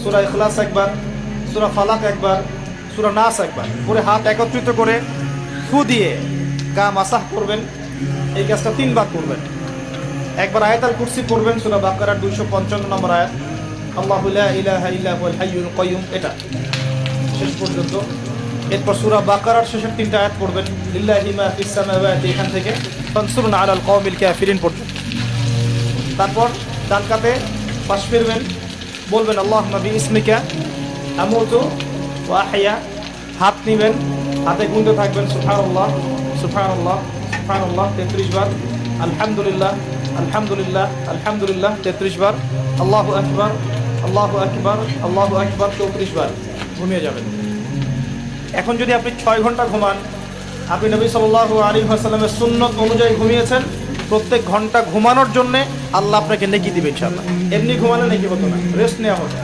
সূরা ইখলাস একবার, সূরা ফালাক একবার, সূরা নাস একবার, পুরো হাত একত্রিত করে ফু দিয়ে গা মাসাহ করবেন। এই কাজটা 3 বার করবেন। একবার আয়াতুল কুরসি পড়বেন, সূরা বাকারার 255 নম্বর আয়াত, আল্লাহু লা ইলাহা ইল্লা হুয়াল হাইয়ুল কাইয়ুম, এটা শেষ পর্যন্ত। এরপর সূরা বাকারার শেষের 3টা আয়াত পড়বেন, লিল্লাহি মা ফিস সামাওয়াতি, এখান থেকে ফানসুরনা আলাল কওমিল কাফিরিন পর্যন্ত। তারপর ডান কাতে পাশ ফিরবেন, বলবেন আল্লাহুম্মা বিইসমিকা আমুতু ওয়া আহইয়া। হাত নিবেন, হাতে গুনতে থাকবেন সুবহানাল্লাহ সুবহানাল্লাহ সুবহানাল্লাহ 33 বার, আলহামদুলিল্লাহ আলহামদুলিল্লাহ আলহামদুলিল্লাহ 33 বার, আল্লাহু আকবার আল্লাহু আকবার আল্লাহু আকবার 34 বার। ঘুমিয়ে যাবেন। এখন যদি আপনি 6 ঘন্টা ঘুমান, আপনি নবী সাল্লাল্লাহু আলাইহি ওয়াসাল্লামের সুন্নত অনুযায়ী ঘুমিয়েছেন, প্রত্যেক ঘন্টা ঘুমানোর জন্য আল্লাহ আপনাকে নেকি দিবে ইনশাআল্লাহ। এমনি ঘুমালে নেকি হতো না, রেস্ট নেওয়া হতো।